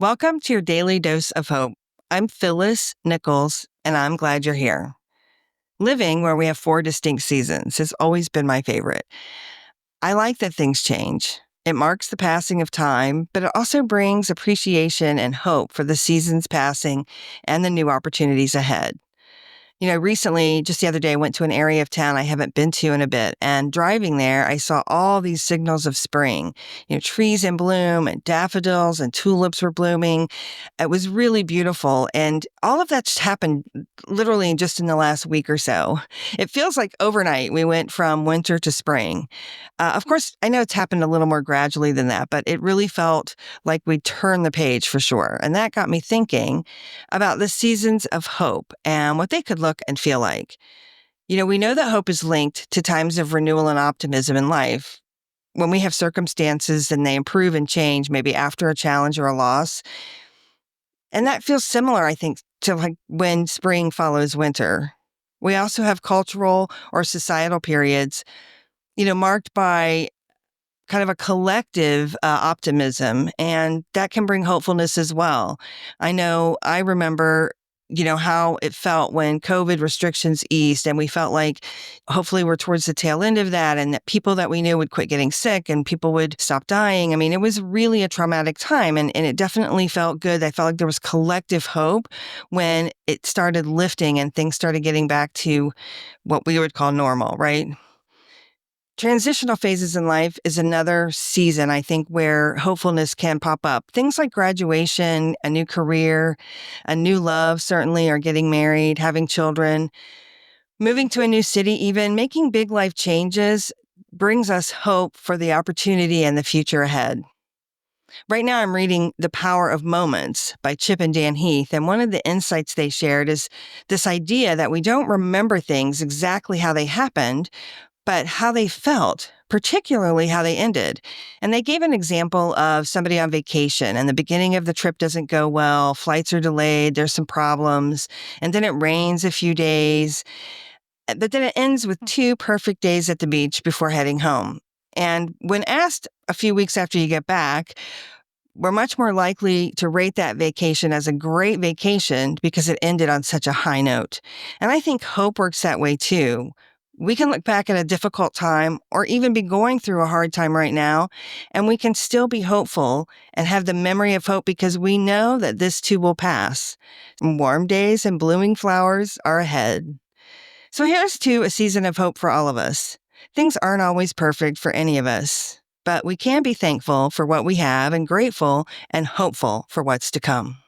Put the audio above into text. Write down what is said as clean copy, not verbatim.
Welcome to your daily dose of hope. I'm Phyllis Nichols, and I'm glad you're here. Living where we have 4 distinct seasons has always been my favorite. I like that things change. It marks the passing of time, but it also brings appreciation and hope for the seasons passing and the new opportunities ahead. Recently, just the other day, I went to an area of town I haven't been to in a bit. And driving there, I saw all these signals of spring, trees in bloom and daffodils and tulips were blooming. It was really beautiful. And all of that just happened literally just in the last week or so. It feels like overnight we went from winter to spring. Of course, I know it's happened a little more gradually than that, but it really felt like we turned the page for sure. And that got me thinking about the seasons of hope and what they could look and feel like. We know that hope is linked to times of renewal and optimism in life. When we have circumstances and they improve and change, maybe after a challenge or a loss. And that feels similar, I think, to like when spring follows winter. We also have cultural or societal periods, marked by kind of a collective optimism, and that can bring hopefulness as well. I remember, how it felt when COVID restrictions eased and we felt like hopefully we're towards the tail end of that and that people that we knew would quit getting sick and people would stop dying. I mean, it was really a traumatic time and it definitely felt good. I felt like there was collective hope when it started lifting and things started getting back to what we would call normal, right? Transitional phases in life is another season, I think, where hopefulness can pop up. Things like graduation, a new career, a new love, certainly, or getting married, having children, moving to a new city, even making big life changes brings us hope for the opportunity and the future ahead. Right now, I'm reading The Power of Moments by Chip and Dan Heath, and one of the insights they shared is this idea that we don't remember things exactly how they happened, but how they felt, particularly how they ended. And they gave an example of somebody on vacation and the beginning of the trip doesn't go well, flights are delayed, there's some problems, and then it rains a few days. But then it ends with 2 perfect days at the beach before heading home. And when asked a few weeks after you get back, we're much more likely to rate that vacation as a great vacation because it ended on such a high note. And I think hope works that way too. We can look back at a difficult time or even be going through a hard time right now, and we can still be hopeful and have the memory of hope because we know that this too will pass. Warm days and blooming flowers are ahead. So here's to a season of hope for all of us. Things aren't always perfect for any of us, but we can be thankful for what we have and grateful and hopeful for what's to come.